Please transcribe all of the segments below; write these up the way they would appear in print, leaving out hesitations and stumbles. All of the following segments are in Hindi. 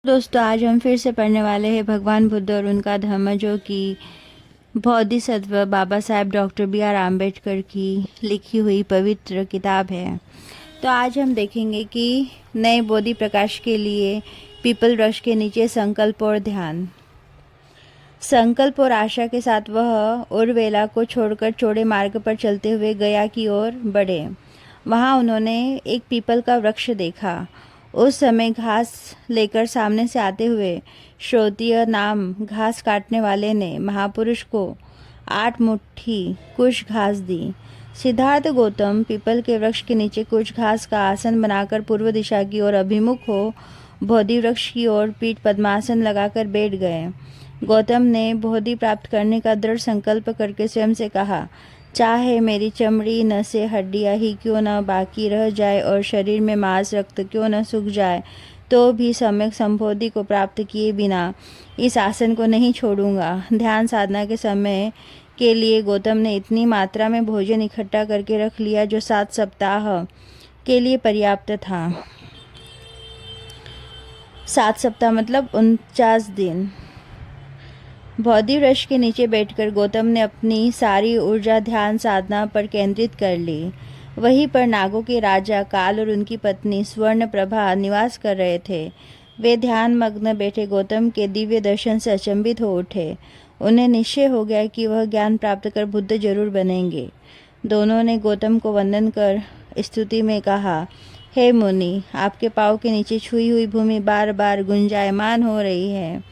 दोस्तों, आज हम फिर से पढ़ने वाले हैं भगवान बुद्ध और उनका धम्म, जो कि बोधिसत्व बाबा साहेब डॉक्टर B.R. आम्बेडकर की लिखी हुई पवित्र किताब है। तो आज हम देखेंगे कि नए बोधि प्रकाश के लिए पीपल वृक्ष के नीचे संकल्प और ध्यान। संकल्प और आशा के साथ वह उर्वेला को छोड़कर चौड़े मार्ग पर चलते हुए गया की ओर बढ़े। वहाँ उन्होंने एक पीपल का वृक्ष देखा। उस समय घास लेकर सामने से आते हुए श्रोत्रिय नाम घास काटने वाले ने महापुरुष को 8 मुट्ठी कुछ घास दी। सिद्धार्थ गौतम पीपल के वृक्ष के नीचे कुछ घास का आसन बनाकर पूर्व दिशा की ओर अभिमुख हो बोधि वृक्ष की ओर पीठ पद्मासन लगाकर बैठ गए। गौतम ने बोधि प्राप्त करने का दृढ़ संकल्प करके स्वयं से कहा, चाहे मेरी चमड़ी नसें हड्डियाँ ही क्यों न बाकी रह जाए और शरीर में मांस रक्त क्यों न सूख जाए, तो भी सम्यक संबोधि को प्राप्त किए बिना इस आसन को नहीं छोड़ूंगा। ध्यान साधना के समय के लिए गौतम ने इतनी मात्रा में भोजन इकट्ठा करके रख लिया जो 7 सप्ताह के लिए पर्याप्त था। 7 सप्ताह मतलब 49 दिन। बोधि वृक्ष के नीचे बैठकर गौतम ने अपनी सारी ऊर्जा ध्यान साधना पर केंद्रित कर ली। वहीं पर नागों के राजा काल और उनकी पत्नी स्वर्ण प्रभा निवास कर रहे थे। वे ध्यान मग्न बैठे गौतम के दिव्य दर्शन से अचंभित हो उठे। उन्हें निश्चय हो गया कि वह ज्ञान प्राप्त कर बुद्ध जरूर बनेंगे। दोनों ने गौतम को वंदन कर स्तुति में कहा, हे मुनि, आपके पाँव के नीचे छुई हुई भूमि बार बार गुंजायमान हो रही है।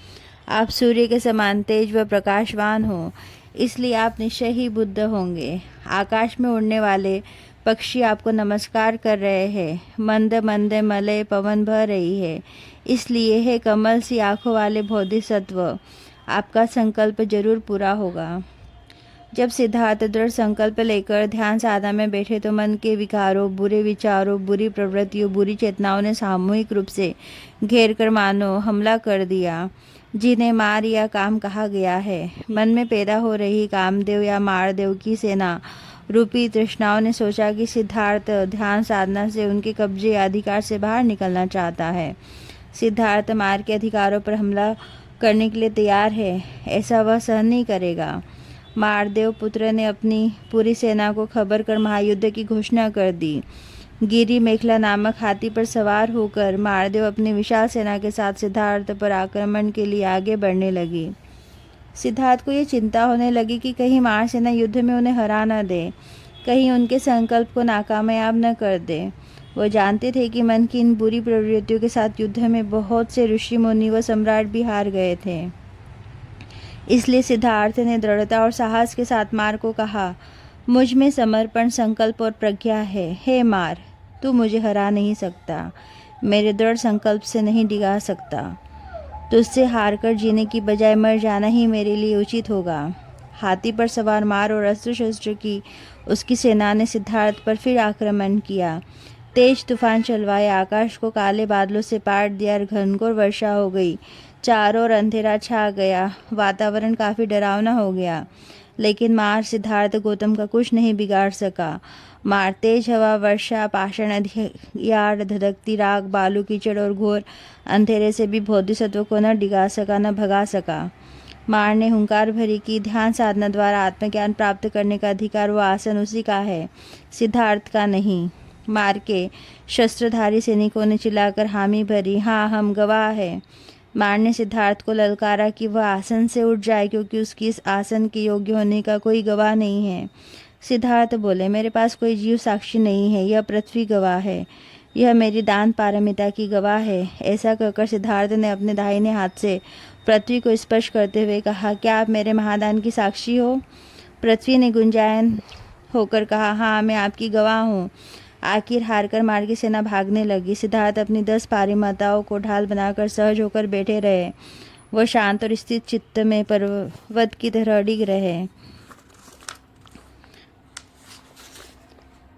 आप सूर्य के समान तेज व प्रकाशवान हो, इसलिए आप निश्चय ही बुद्ध होंगे। आकाश में उड़ने वाले पक्षी आपको नमस्कार कर रहे हैं। मंद मंद मलय पवन बह रही है, इसलिए है कमल सी आंखों वाले बोधिसत्व, आपका संकल्प जरूर पूरा होगा। जब सिद्धार्थ दृढ़ संकल्प लेकर ध्यान साधना में बैठे तो मन के विकारों, बुरे विचारों, बुरी प्रवृत्तियों, बुरी चेतनाओं ने सामूहिक रूप से घेर कर मानो हमला कर दिया, जिन्हें मार या काम कहा गया है। मन में पैदा हो रही कामदेव या मारदेव की सेना रूपी तृष्णाओं ने सोचा कि सिद्धार्थ ध्यान साधना से उनके कब्जे या अधिकार से बाहर निकलना चाहता है। सिद्धार्थ मार के अधिकारों पर हमला करने के लिए तैयार है, ऐसा वह सहन नहीं करेगा। मारदेव पुत्र ने अपनी पूरी सेना को खबर कर महायुद्ध की घोषणा कर दी। गिरी मेखला नामक हाथी पर सवार होकर मारदेव अपनी विशाल सेना के साथ सिद्धार्थ पर आक्रमण के लिए आगे बढ़ने लगी। सिद्धार्थ को ये चिंता होने लगी कि कहीं मार सेना युद्ध में उन्हें हरा न दे, कहीं उनके संकल्प को नाकामयाब न कर दे। वो जानते थे कि मन की इन बुरी प्रवृत्तियों के साथ युद्ध में बहुत से ऋषि मुनि व सम्राट भी हार गए थे। इसलिए सिद्धार्थ ने दृढ़ता और साहस के साथ मार को कहा, मुझ में समर्पण, संकल्प और प्रज्ञा है। हे मार, तू मुझे हरा नहीं सकता, मेरे दृढ़ संकल्प से नहीं डिगा सकता। तुझसे हार कर जीने की बजाय मर जाना ही मेरे लिए उचित होगा। हाथी पर सवार मार और अस्त्र शस्त्र की उसकी सेना ने सिद्धार्थ पर फिर आक्रमण किया। तेज तूफान चलवाए, आकाश को काले बादलों से पाट दिया और घनघोर वर्षा हो गई। चारों ओर अंधेरा छा गया, वातावरण काफ़ी डरावना हो गया। लेकिन मार सिद्धार्थ गौतम का कुछ नहीं बिगाड़ सका। मार तेज हवा, वर्षा, पाषाण अंधियार, धधकती राख, बालू कीचड़ और घोर अंधेरे से भी बोधिसत्व को न डिगा सका, न भगा सका। मार ने हुंकार भरी कि ध्यान साधना द्वारा आत्मज्ञान प्राप्त करने का अधिकार वो आसन उसी का है, सिद्धार्थ का नहीं। मार के शस्त्रधारी सैनिकों ने चिल्लाकर हामी भरी, हाँ, हम गवाह हैं। मार ने सिद्धार्थ को ललकारा कि वह आसन से उठ जाए, क्योंकि उसकी इस आसन के योग्य होने का कोई गवाह नहीं है। सिद्धार्थ बोले, मेरे पास कोई जीव साक्षी नहीं है, यह पृथ्वी गवाह है, यह मेरी दान पारमिता की गवाह है। ऐसा कहकर सिद्धार्थ ने अपने दाहिने हाथ से पृथ्वी को स्पर्श करते हुए कहा, क्या आप मेरे महादान की साक्षी हो? पृथ्वी ने गुंजायन होकर कहा, हाँ, मैं आपकी गवाह हूँ। आखिर हारकर मार की सेना भागने लगी। सिद्धार्थ अपनी 10 पारिमाताओं को ढाल बनाकर सहज होकर बैठे रहे। वह शांत और स्थित चित्त में पर्वत की तरह अडिग रहे।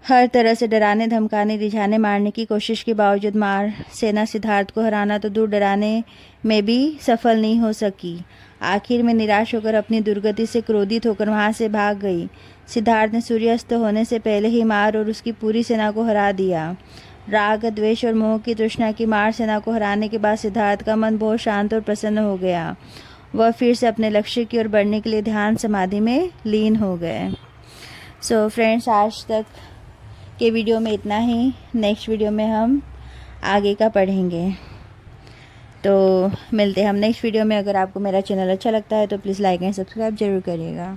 हर तरह से डराने, धमकाने, रिझाने, मारने की कोशिश के बावजूद मार सेना सिद्धार्थ को हराना तो दूर, डराने में भी सफल नहीं हो सकी। आखिर में निराश होकर अपनी दुर्गति से क्रोधित होकर वहां से भाग गई। सिद्धार्थ ने सूर्यास्त होने से पहले ही मार और उसकी पूरी सेना को हरा दिया। राग, द्वेष और मोह की तृष्णा की मार सेना को हराने के बाद सिद्धार्थ का मन बहुत शांत और प्रसन्न हो गया। वह फिर से अपने लक्ष्य की ओर बढ़ने के लिए ध्यान समाधि में लीन हो गए। सो फ्रेंड्स, आज तक के वीडियो में इतना ही। नेक्स्ट वीडियो में हम आगे का पढ़ेंगे। तो मिलते हैं हम नेक्स्ट वीडियो में। अगर आपको मेरा चैनल अच्छा लगता है तो प्लीज़ लाइक एंड सब्सक्राइब ज़रूर करिएगा।